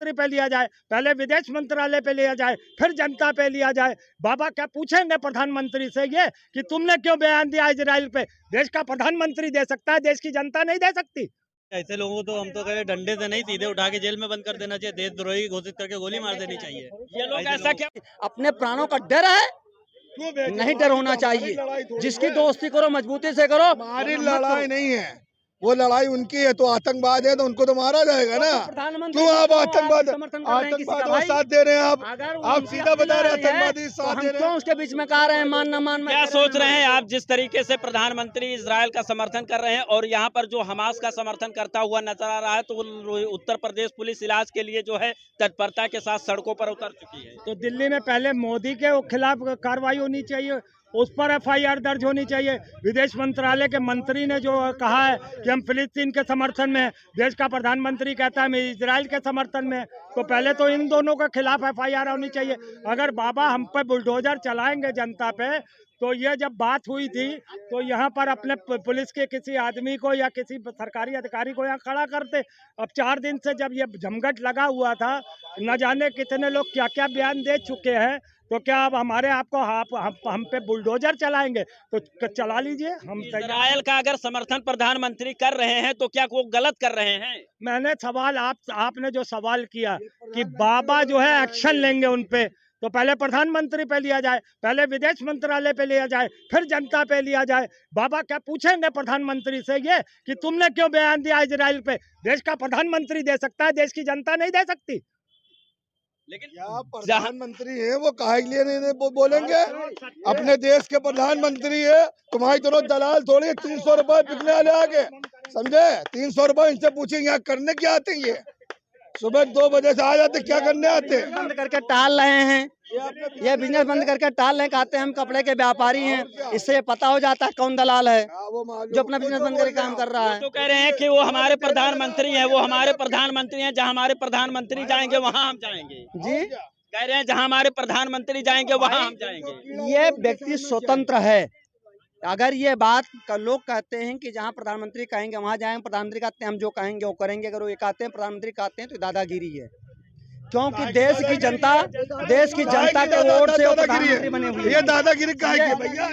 मंत्री पे लिया जाए, पहले विदेश मंत्रालय पे लिया जाए, फिर जनता पे लिया जाए। बाबा क्या पूछेंगे प्रधानमंत्री से ये कि तुमने क्यों बयान दिया इजराइल पे? देश का प्रधानमंत्री दे सकता है, देश की जनता नहीं दे सकती। ऐसे लोगों को तो हम तो कह रहे डंडे से नहीं, सीधे उठा के जेल में बंद कर देना चाहिए, देशद्रोही घोषित करके गोली मार देनी चाहिए। ये लोग ऐसे ऐसा लोगों क्या अपने प्राणों का डर है, नहीं डर होना चाहिए। जिसकी दोस्ती करो मजबूती से करो। हमारी लड़ाई नहीं है, वो लड़ाई उनकी है। तो आतंकवाद है तो उनको तो मारा जाएगा ना। प्रधानमंत्री क्यों आप आतंकवाद आतंकवाद का साथ दे रहे हैं? आप सीधा बता रहे हैं आतंकवादी साथ दे रहे हैं। क्यों उसके बीच में कह रहे हैं मान न मान? क्या सोच रहे हैं आप, जिस तरीके से प्रधानमंत्री इजराइल का समर्थन कर रहे हैं और यहाँ पर जो हमास का समर्थन करता हुआ नजर आ रहा है, तो उत्तर प्रदेश पुलिस इलाज के लिए जो है तत्परता के साथ सड़कों पर उतर चुकी है। तो दिल्ली में पहले मोदी के खिलाफ कार्रवाई होनी चाहिए, उस पर एफआईआर दर्ज होनी चाहिए। विदेश मंत्रालय के मंत्री ने जो कहा है कि हम फिलिस्तीन के समर्थन में, देश का प्रधानमंत्री कहता है मैं इजराइल के समर्थन में, तो पहले तो इन दोनों के खिलाफ एफआईआर होनी चाहिए। अगर बाबा हम पे बुलडोजर चलाएंगे जनता पे, तो ये जब बात हुई थी तो यहाँ पर अपने पुलिस के किसी आदमी को या किसी सरकारी अधिकारी को यहाँ खड़ा करते। अब 4 दिन से जब ये जमघट लगा हुआ था, न जाने कितने लोग क्या क्या बयान दे चुके हैं, तो क्या अब हमारे आपको हम पे बुलडोजर चलाएंगे? तो चला लीजिए, हम इजराइल का अगर समर्थन प्रधानमंत्री कर रहे हैं तो क्या वो गलत कर रहे हैं? मैंने सवाल आपने जो सवाल किया कि बाबा जो है एक्शन लेंगे उन पे, तो पहले प्रधानमंत्री पे लिया जाए, पहले विदेश मंत्रालय पे लिया जाए, फिर जनता पे लिया जाए। बाबा क्या पूछेंगे प्रधानमंत्री से ये कि तुमने क्यों बयान दिया इजराइल पे? देश का प्रधानमंत्री दे सकता है, देश की जनता नहीं दे सकती। लेकिन प्रधानमंत्री है वो काहे के लिए नहीं बोलेंगे? अपने देश के प्रधानमंत्री है, तुम्हारी तरह दलाल थोड़ी 300 रुपए बिकने वाले आगे, समझे? 300 रुपए इनसे पूछेंगे यहाँ करने क्या आते हैं? ये सुबह 2 बजे से आ जाते, क्या करने आते हैं? बंद करके टाल रहे हैं, ये बिजनेस बंद करके टाल रहे, कहते हैं हम कपड़े के व्यापारी हैं। इससे पता हो जाता है कौन दलाल है जो अपना बिजनेस बंद करके काम कर रहा है। तो कह रहे हैं कि वो हमारे प्रधानमंत्री हैं, वो हमारे प्रधानमंत्री हैं, जहां हमारे प्रधानमंत्री जाएंगे वहां हम जाएंगे। जी कह रहे हैं जहां हमारे प्रधानमंत्री जाएंगे वहां हम जाएंगे। ये व्यक्ति स्वतंत्र है। अगर ये बात लोग कहते हैं कि जहां प्रधानमंत्री कहेंगे वहां जाएंगे, प्रधानमंत्री कहते हैं हम जो कहेंगे वो करेंगे, अगर वो ये कहते हैं प्रधानमंत्री कहते हैं तो दादागिरी है। क्योंकि देश की जनता के वोट से वो प्रधानमंत्री बने हुए हैं। ये दादागिरी काहे की भैया?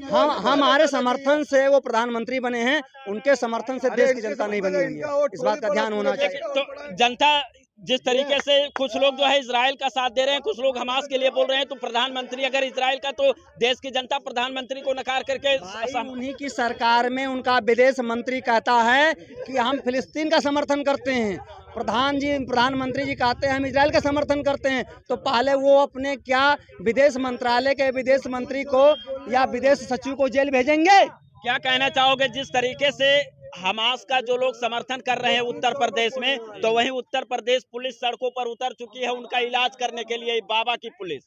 हम हमारे समर्थन से वो प्रधानमंत्री बने हैं, उनके समर्थन से देश की जनता नहीं बनी हुई है। इस बात का ध्यान होना चाहिए। तो जनता जिस तरीके से कुछ लोग जो है इजराइल का साथ दे रहे हैं, कुछ लोग हमास के लिए बोल रहे हैं, तो प्रधानमंत्री अगर इजराइल का, तो देश की जनता प्रधानमंत्री को नकार करके उन्हीं की सरकार में उनका विदेश मंत्री कहता है कि हम फिलिस्तीन का समर्थन करते हैं। प्रधानमंत्री जी कहते हैं हम इजराइल का समर्थन करते हैं। तो पहले वो अपने क्या विदेश मंत्रालय के विदेश मंत्री को या विदेश सचिव को जेल भेजेंगे? क्या कहना चाहोगे, जिस तरीके से हमास का जो लोग समर्थन कर रहे हैं उत्तर प्रदेश में, तो वहीं उत्तर प्रदेश पुलिस सड़कों पर उतर चुकी है उनका इलाज करने के लिए, बाबा की पुलिस।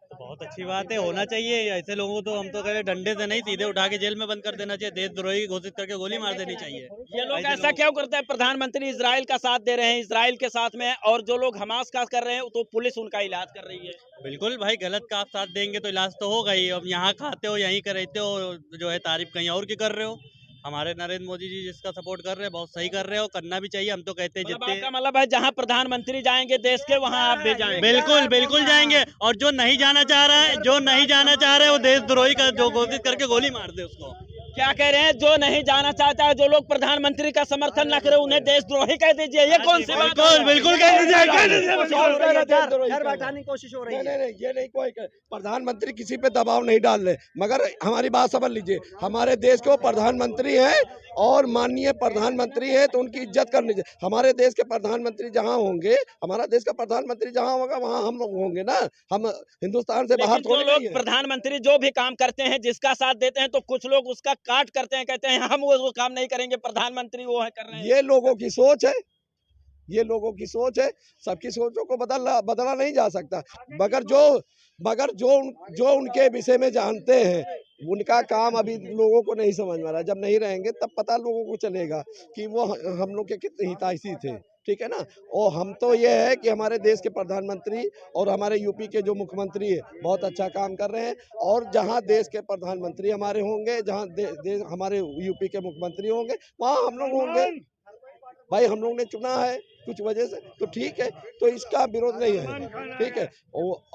तो बहुत अच्छी बात है, होना चाहिए। ऐसे लोगों को तो हम तो कह रहे डंडे से नहीं, सीधे उठा के जेल में बंद कर देना चाहिए, देशद्रोही घोषित करके गोली मार देनी चाहिए। ये लोग ऐसा क्यों करते हैं? प्रधानमंत्री इजराइल का साथ दे रहे हैं, इजराइल के साथ में, और जो लोग हमास का कर रहे हैं तो पुलिस उनका इलाज कर रही है। बिल्कुल भाई, गलत का आप साथ देंगे तो इलाज तो होगा ही। अब यहाँ खाते हो, यहीं कर रहते हो, जो है तारीफ कहीं और की कर रहे हो। हमारे नरेंद्र मोदी जी जिसका सपोर्ट कर रहे हैं, बहुत सही कर रहे हो, करना भी चाहिए। हम तो कहते हैं जितने, आपका मतलब है जहां प्रधानमंत्री जाएंगे देश के, वहां आप भी जाएंगे। बिल्कुल बिल्कुल जाएंगे। और जो नहीं जाना चाह रहा है वो देशद्रोही का जो घोषित करके गोली मार दे उसको। क्या कह रहे हैं? जो नहीं जाना चाहता है, जो लोग प्रधानमंत्री का समर्थन न करे, उन्हें देशद्रोही कह दीजिए। ये कौन सी बात? बिल्कुल कह दीजिए। घर बैठाने की कोशिश हो रही है। नहीं, ये नहीं, कोई प्रधानमंत्री किसी पे दबाव नहीं डाल रहे, मगर हमारी बात समझ लीजिए। हमारे देश के वो प्रधानमंत्री हैं और माननीय प्रधानमंत्री है, तो उनकी इज्जत करनी चाहिए। हमारे देश के प्रधानमंत्री जहाँ होंगे, हमारा देश का प्रधानमंत्री जहाँ होगा वहाँ हम लोग होंगे ना। हम हिंदुस्तान से बाहर थोड़ी लोग प्रधानमंत्री जो भी काम करते हैं, जिसका साथ देते हैं, तो कुछ लोग उसका काट करते हैं, कहते हैं हम वो काम नहीं करेंगे, प्रधानमंत्री वो है कर रहे हैं। ये लोगों की सोच है, ये लोगों की सोच है। सबकी सोचों को बदला नहीं जा सकता, मगर जो उनके विषय में जानते हैं, उनका काम अभी लोगों को नहीं समझ में आ रहा। जब नहीं रहेंगे तब पता लोगों को चलेगा कि वो हम लोग के कितने हितैषी थे, ठीक है ना। और हम तो ये है कि हमारे देश के प्रधानमंत्री और हमारे यूपी के जो मुख्यमंत्री है बहुत अच्छा काम कर रहे हैं। और जहां देश के प्रधानमंत्री हमारे होंगे, जहां हमारे यूपी के मुख्यमंत्री होंगे, वहां हम लोग होंगे। भाई हम लोग ने चुना है, कुछ वजह से, तो ठीक है, तो इसका विरोध नहीं है, ठीक है,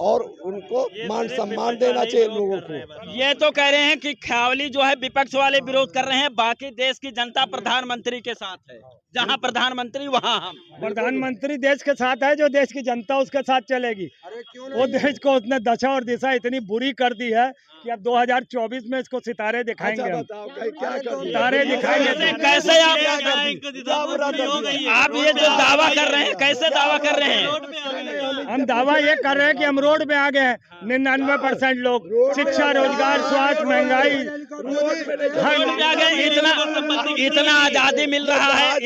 और उनको मान सम्मान देना चाहिए लोगों को। ये तो कह रहे हैं कि ख्यावली जो है विपक्ष वाले विरोध कर रहे हैं, बाकी देश की जनता प्रधानमंत्री के साथ है, जहां प्रधानमंत्री वहां हम। प्रधानमंत्री देश के साथ है, जो देश की जनता उसके साथ चलेगी। वो देश को उसने दशा और दिशा इतनी बुरी कर दी है कि अब 2024 में इसको सितारे दिखाएंगे। अच्छा हम बताओ क्या कर सितारे दिखाएंगे। कैसे आप ये जो दावा कर रहे हैं, कैसे दावा कर रहे हैं? हम दावा ये कर रहे हैं कि हम रोड में आ गए हैं। 99% लोग शिक्षा, रोजगार, स्वास्थ्य, महंगाई, रोड पे आ गए। इतना आजादी मिल रहा है,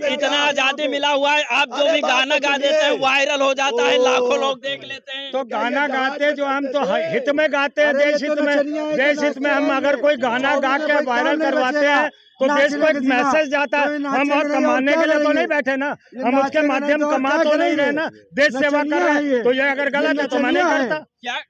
इतना आजादी मिला हुआ है। आप जो भी गाना गा देते हैं वायरल हो जाता है, लाखों लोग देख लेते हैं। तो गाना गाते जो हम तो हित में गाते हैं, देश हित में हम अगर कोई गाना गा के वायरल करवाते हैं तो देश को एक मैसेज जाता है। हम और कमाने के लिए तो नहीं बैठे ना, हम उसके माध्यम कमा तो नहीं रहे ना, देश सेवा कर रहे हैं। तो ये अगर गलत है तो मैं नहीं करता।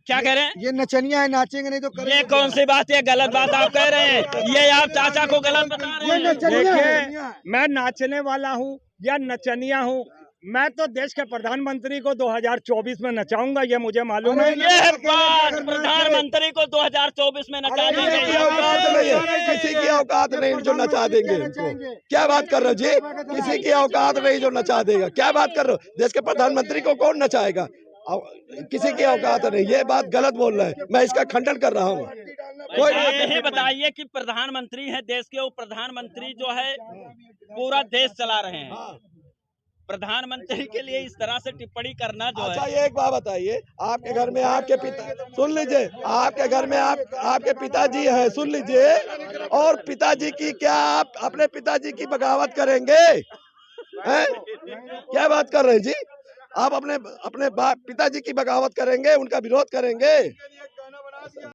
क्या कह रहे हैं? ये नचनिया है, नाचेंगे नहीं तो ये कौन सी बात है? गलत बात आप कह रहे हैं, ये आप चाचा को गलत बता रहे हैं। देखिए, मैं नाचने वाला हूँ या नचनिया हूँ, मैं तो देश के प्रधानमंत्री को 2024 में नचाऊंगा, ये मुझे मालूम है। ये बात प्रधानमंत्री को 2024 में नचा देंगे। किसी की औकात नहीं जो नचा देंगे इनको। क्या बात कर रहे हो जी? किसी की औकात नहीं जो नचा देगा। क्या बात कर रहे हो? देश के प्रधानमंत्री को कौन नचाएगा? किसी की औकात नहीं, ये बात गलत बोल रहे हैं, मैं इसका खंडन कर रहा हूँ। कोई यही बताइए कि प्रधानमंत्री है देश के, वो प्रधानमंत्री जो है पूरा देश चला रहे हैं, प्रधानमंत्री के लिए इस तरह से टिप्पणी करना जो अच्छा, है। ये एक बात बताइए, आपके घर में आपके पिता, सुन लीजिए, आपके घर में आपके पिताजी हैं, सुन लीजिए, और पिताजी की क्या आप अपने पिताजी की बगावत करेंगे? हैं? क्या बात कर रहे हैं जी? आप अपने पिताजी की बगावत करेंगे, उनका विरोध करेंगे?